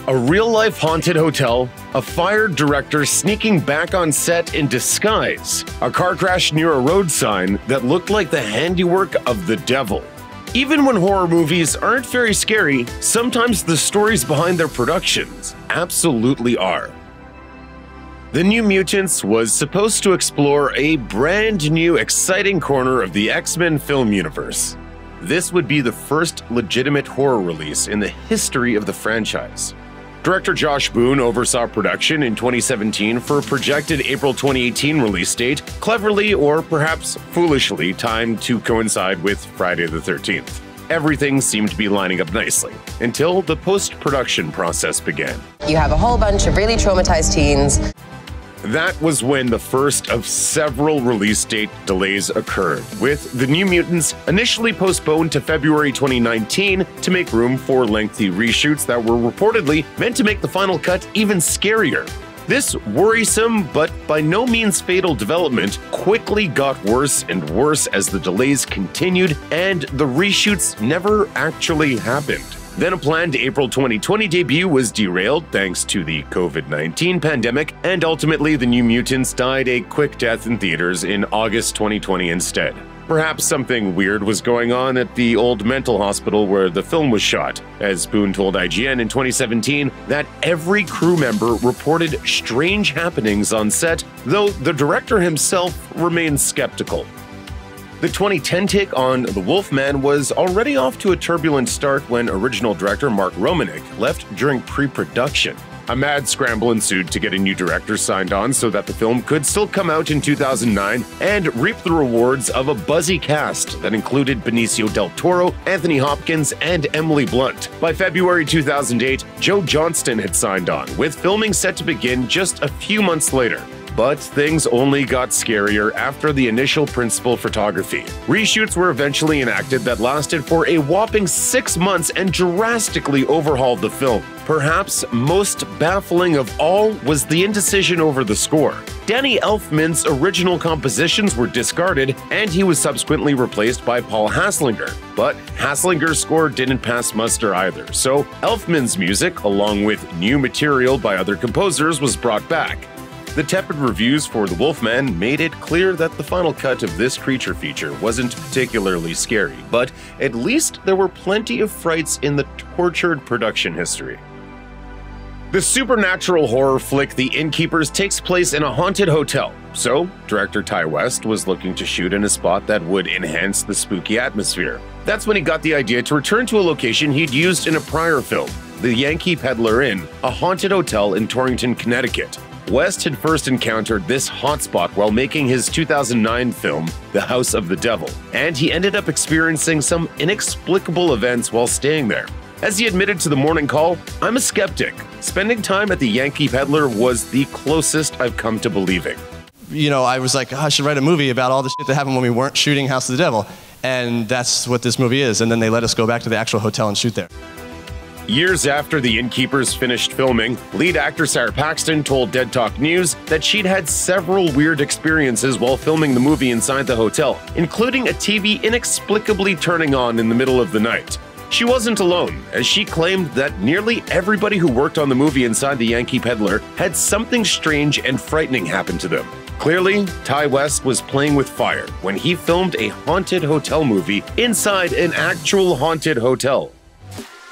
A real-life haunted hotel, a fired director sneaking back on set in disguise, a car crash near a road sign that looked like the handiwork of the devil. Even when horror movies aren't very scary, sometimes the stories behind their productions absolutely are. The New Mutants was supposed to explore a brand new, exciting corner of the X-Men film universe. This would be the first legitimate horror release in the history of the franchise. Director Josh Boone oversaw production in 2017 for a projected April 2018 release date, cleverly or perhaps foolishly timed to coincide with Friday the 13th. Everything seemed to be lining up nicely, until the post-production process began. You have a whole bunch of really traumatized teens. That was when the first of several release date delays occurred, with The New Mutants initially postponed to February 2019 to make room for lengthy reshoots that were reportedly meant to make the final cut even scarier. This worrisome but by no means fatal development quickly got worse and worse as the delays continued and the reshoots never actually happened. Then a planned April 2020 debut was derailed thanks to the COVID-19 pandemic, and ultimately The New Mutants died a quick death in theaters in August 2020 instead. Perhaps something weird was going on at the old mental hospital where the film was shot, as Boone told IGN in 2017 that every crew member reported strange happenings on set, though the director himself remained skeptical. The 2010 take on The Wolfman was already off to a turbulent start when original director Mark Romanek left during pre-production. A mad scramble ensued to get a new director signed on so that the film could still come out in 2009 and reap the rewards of a buzzy cast that included Benicio del Toro, Anthony Hopkins, and Emily Blunt. By February 2008, Joe Johnston had signed on, with filming set to begin just a few months later. But things only got scarier after the initial principal photography. Reshoots were eventually enacted that lasted for a whopping 6 months and drastically overhauled the film. Perhaps most baffling of all was the indecision over the score. Danny Elfman's original compositions were discarded, and he was subsequently replaced by Paul Haslinger. But Haslinger's score didn't pass muster either, so Elfman's music, along with new material by other composers, was brought back. The tepid reviews for The Wolfman made it clear that the final cut of this creature feature wasn't particularly scary, but at least there were plenty of frights in the tortured production history. The supernatural horror flick The Innkeepers takes place in a haunted hotel, so director Ty West was looking to shoot in a spot that would enhance the spooky atmosphere. That's when he got the idea to return to a location he'd used in a prior film, the Yankee Peddler Inn, a haunted hotel in Torrington, Connecticut. West had first encountered this hotspot while making his 2009 film, The House of the Devil, and he ended up experiencing some inexplicable events while staying there. As he admitted to the Morning Call, "I'm a skeptic. Spending time at the Yankee Peddler was the closest I've come to believing." You know, I was like, oh, I should write a movie about all the shit that happened when we weren't shooting House of the Devil, and that's what this movie is, and then they let us go back to the actual hotel and shoot there. Years after The Innkeepers finished filming, lead actor Sarah Paxton told Dead Talk News that she'd had several weird experiences while filming the movie inside the hotel, including a TV inexplicably turning on in the middle of the night. She wasn't alone, as she claimed that nearly everybody who worked on the movie inside the Yankee Peddler had something strange and frightening happen to them. Clearly, Ty West was playing with fire when he filmed a haunted hotel movie inside an actual haunted hotel.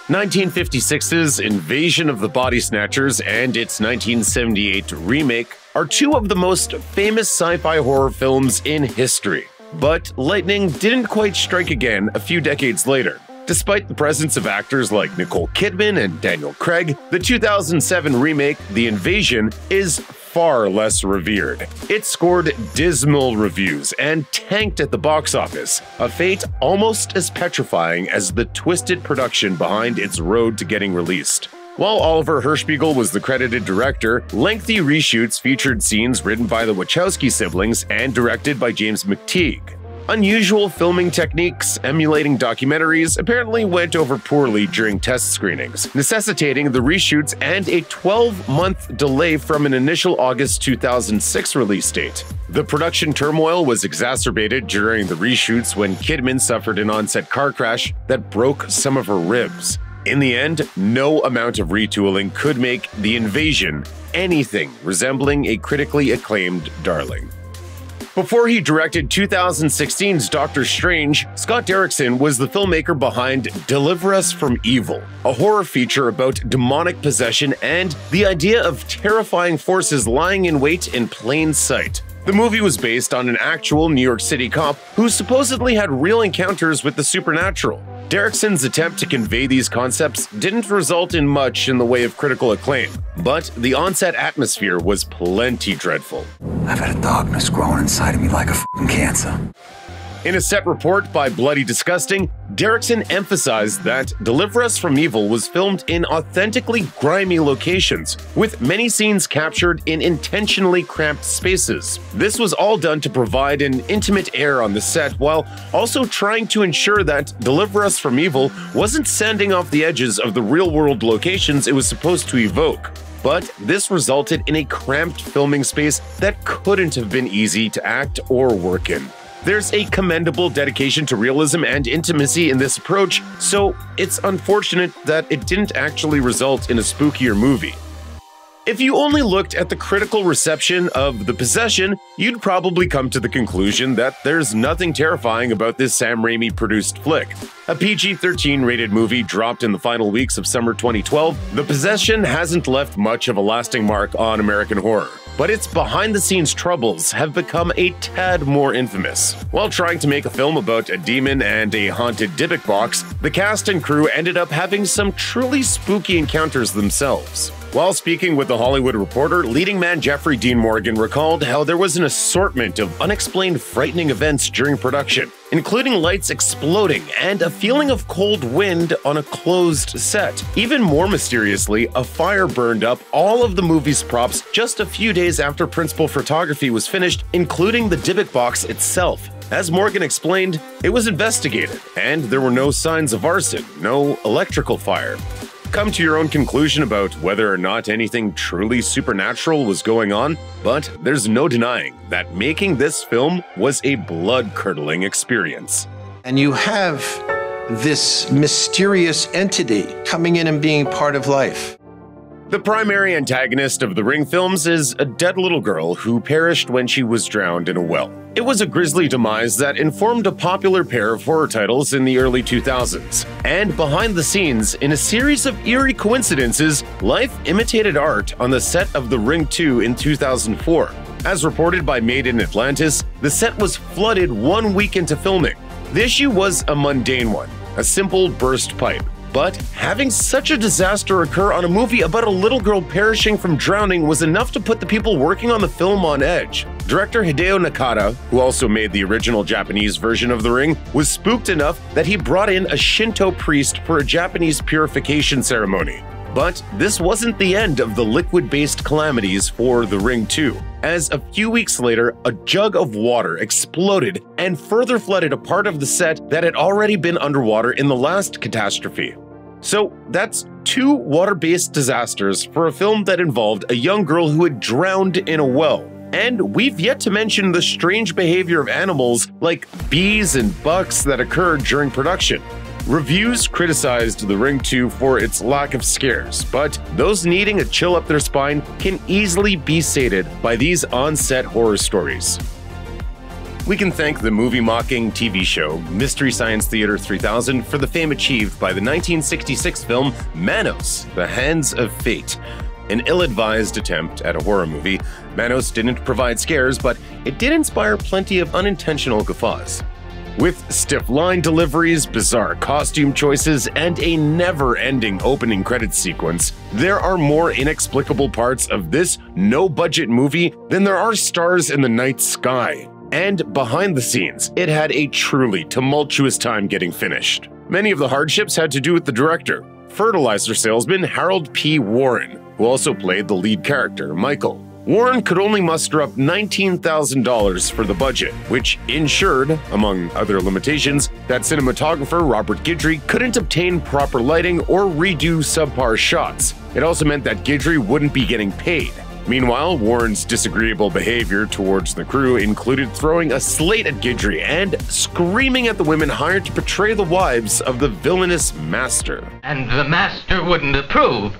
1956's Invasion of the Body Snatchers and its 1978 remake are two of the most famous sci-fi horror films in history. But lightning didn't quite strike again a few decades later. Despite the presence of actors like Nicole Kidman and Daniel Craig, the 2007 remake, The Invasion, is far less revered. It scored dismal reviews and tanked at the box office, a fate almost as petrifying as the twisted production behind its road to getting released. While Oliver Hirschbiegel was the credited director, lengthy reshoots featured scenes written by the Wachowski siblings and directed by James McTeague. Unusual filming techniques emulating documentaries apparently went over poorly during test screenings, necessitating the reshoots and a 12-month delay from an initial August 2006 release date. The production turmoil was exacerbated during the reshoots when Kidman suffered an on-set car crash that broke some of her ribs. In the end, no amount of retooling could make The Invasion anything resembling a critically acclaimed darling. Before he directed 2016's Doctor Strange, Scott Derrickson was the filmmaker behind Deliver Us from Evil, a horror feature about demonic possession and the idea of terrifying forces lying in wait in plain sight. The movie was based on an actual New York City cop who supposedly had real encounters with the supernatural. Derrickson's attempt to convey these concepts didn't result in much in the way of critical acclaim, but the on-set atmosphere was plenty dreadful. I've had a darkness growing inside of me like a f***ing cancer. In a set report by Bloody Disgusting, Derrickson emphasized that Deliver Us from Evil was filmed in authentically grimy locations, with many scenes captured in intentionally cramped spaces. This was all done to provide an intimate air on the set, while also trying to ensure that Deliver Us from Evil wasn't sanding off the edges of the real-world locations it was supposed to evoke. But this resulted in a cramped filming space that couldn't have been easy to act or work in. There's a commendable dedication to realism and intimacy in this approach, so it's unfortunate that it didn't actually result in a spookier movie. If you only looked at the critical reception of The Possession, you'd probably come to the conclusion that there's nothing terrifying about this Sam Raimi-produced flick. A PG-13 rated movie dropped in the final weeks of summer 2012, The Possession hasn't left much of a lasting mark on American horror. But its behind-the-scenes troubles have become a tad more infamous. While trying to make a film about a demon and a haunted Dybbuk box, the cast and crew ended up having some truly spooky encounters themselves. While speaking with The Hollywood Reporter, leading man Jeffrey Dean Morgan recalled how there was an assortment of unexplained frightening events during production, including lights exploding and a feeling of cold wind on a closed set. Even more mysteriously, a fire burned up all of the movie's props just a few days after principal photography was finished, including the Dybbuk box itself. As Morgan explained, it was investigated, and there were no signs of arson, no electrical fire. Come to your own conclusion about whether or not anything truly supernatural was going on, but there's no denying that making this film was a blood-curdling experience. And you have this mysterious entity coming in and being part of life. The primary antagonist of the Ring films is a dead little girl who perished when she was drowned in a well. It was a grisly demise that informed a popular pair of horror titles in the early 2000s. And behind the scenes, in a series of eerie coincidences, life imitated art on the set of The Ring 2 in 2004. As reported by Made in Atlantis, the set was flooded 1 week into filming. The issue was a mundane one, a simple burst pipe. But having such a disaster occur on a movie about a little girl perishing from drowning was enough to put the people working on the film on edge. Director Hideo Nakata, who also made the original Japanese version of The Ring, was spooked enough that he brought in a Shinto priest for a Japanese purification ceremony. But this wasn't the end of the liquid-based calamities for The Ring 2, as a few weeks later, a jug of water exploded and further flooded a part of the set that had already been underwater in the last catastrophe. So that's 2 water-based disasters for a film that involved a young girl who had drowned in a well. And we've yet to mention the strange behavior of animals like bees and bucks that occurred during production. Reviews criticized The Ring 2 for its lack of scares, but those needing a chill up their spine can easily be sated by these on-set horror stories. We can thank the movie-mocking TV show Mystery Science Theater 3000 for the fame achieved by the 1966 film Manos, The Hands of Fate. An ill-advised attempt at a horror movie, Manos didn't provide scares, but it did inspire plenty of unintentional guffaws. With stiff line deliveries, bizarre costume choices, and a never-ending opening credits sequence, there are more inexplicable parts of this no-budget movie than there are stars in the night sky. And behind the scenes, it had a truly tumultuous time getting finished. Many of the hardships had to do with the director, fertilizer salesman Harold P. Warren, who also played the lead character, Michael. Warren could only muster up $19,000 for the budget, which ensured, among other limitations, that cinematographer Robert Guidry couldn't obtain proper lighting or redo subpar shots. It also meant that Guidry wouldn't be getting paid. Meanwhile, Warren's disagreeable behavior towards the crew included throwing a slate at Guidry and screaming at the women hired to portray the wives of the villainous master. And the master wouldn't approve.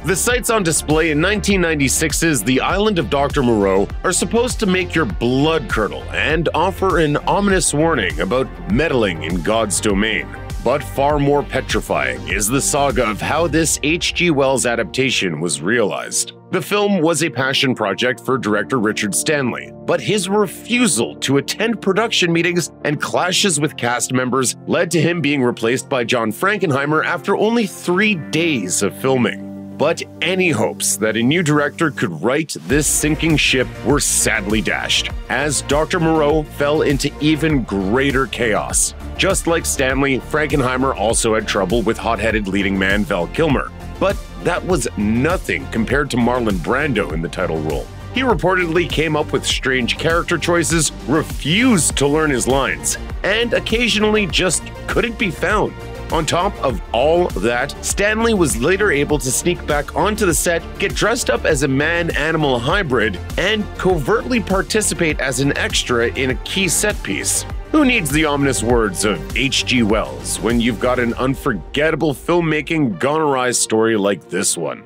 The sights on display in 1996's The Island of Dr. Moreau are supposed to make your blood curdle and offer an ominous warning about meddling in God's domain. But far more petrifying is the saga of how this H.G. Wells adaptation was realized. The film was a passion project for director Richard Stanley, but his refusal to attend production meetings and clashes with cast members led to him being replaced by John Frankenheimer after only 3 days of filming. But any hopes that a new director could right this sinking ship were sadly dashed, as Dr. Moreau fell into even greater chaos. Just like Stanley, Frankenheimer also had trouble with hot-headed leading man Val Kilmer. But that was nothing compared to Marlon Brando in the title role. He reportedly came up with strange character choices, refused to learn his lines, and occasionally just couldn't be found. On top of all that, Stanley was later able to sneak back onto the set, get dressed up as a man-animal hybrid, and covertly participate as an extra in a key set piece. Who needs the ominous words of H.G. Wells when you've got an unforgettable filmmaking gonorrhea story like this one?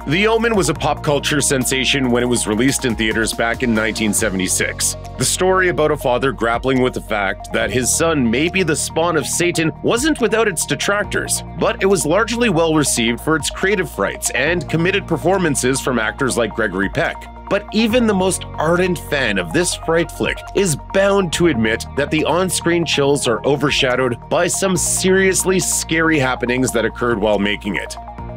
The Omen was a pop culture sensation when it was released in theaters back in 1976. The story about a father grappling with the fact that his son may be the spawn of Satan wasn't without its detractors, but it was largely well received for its creative frights and committed performances from actors like Gregory Peck. But even the most ardent fan of this fright flick is bound to admit that the on-screen chills are overshadowed by some seriously scary happenings that occurred while making it.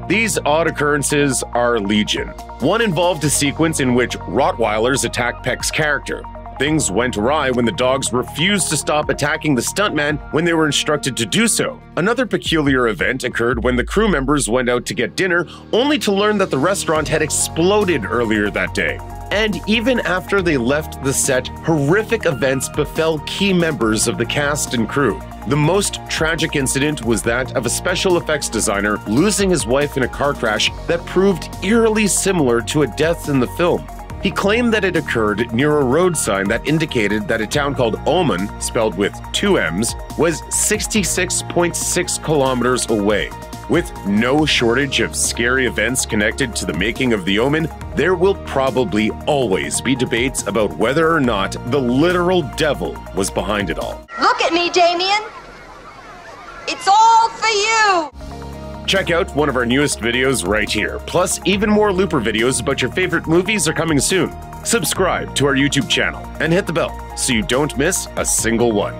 These odd occurrences are legion. One involved a sequence in which Rottweilers attacked Peck's character. Things went awry when the dogs refused to stop attacking the stuntman when they were instructed to do so. Another peculiar event occurred when the crew members went out to get dinner, only to learn that the restaurant had exploded earlier that day. And even after they left the set, horrific events befell key members of the cast and crew. The most tragic incident was that of a special effects designer losing his wife in a car crash that proved eerily similar to a death in the film. He claimed that it occurred near a road sign that indicated that a town called Omen, spelled with 2 M's, was 66.6 kilometers away. With no shortage of scary events connected to the making of The Omen, there will probably always be debates about whether or not the literal devil was behind it all. Look at me, Damien. It's all for you. Check out one of our newest videos right here. Plus, even more Looper videos about your favorite movies are coming soon. Subscribe to our YouTube channel and hit the bell so you don't miss a single one.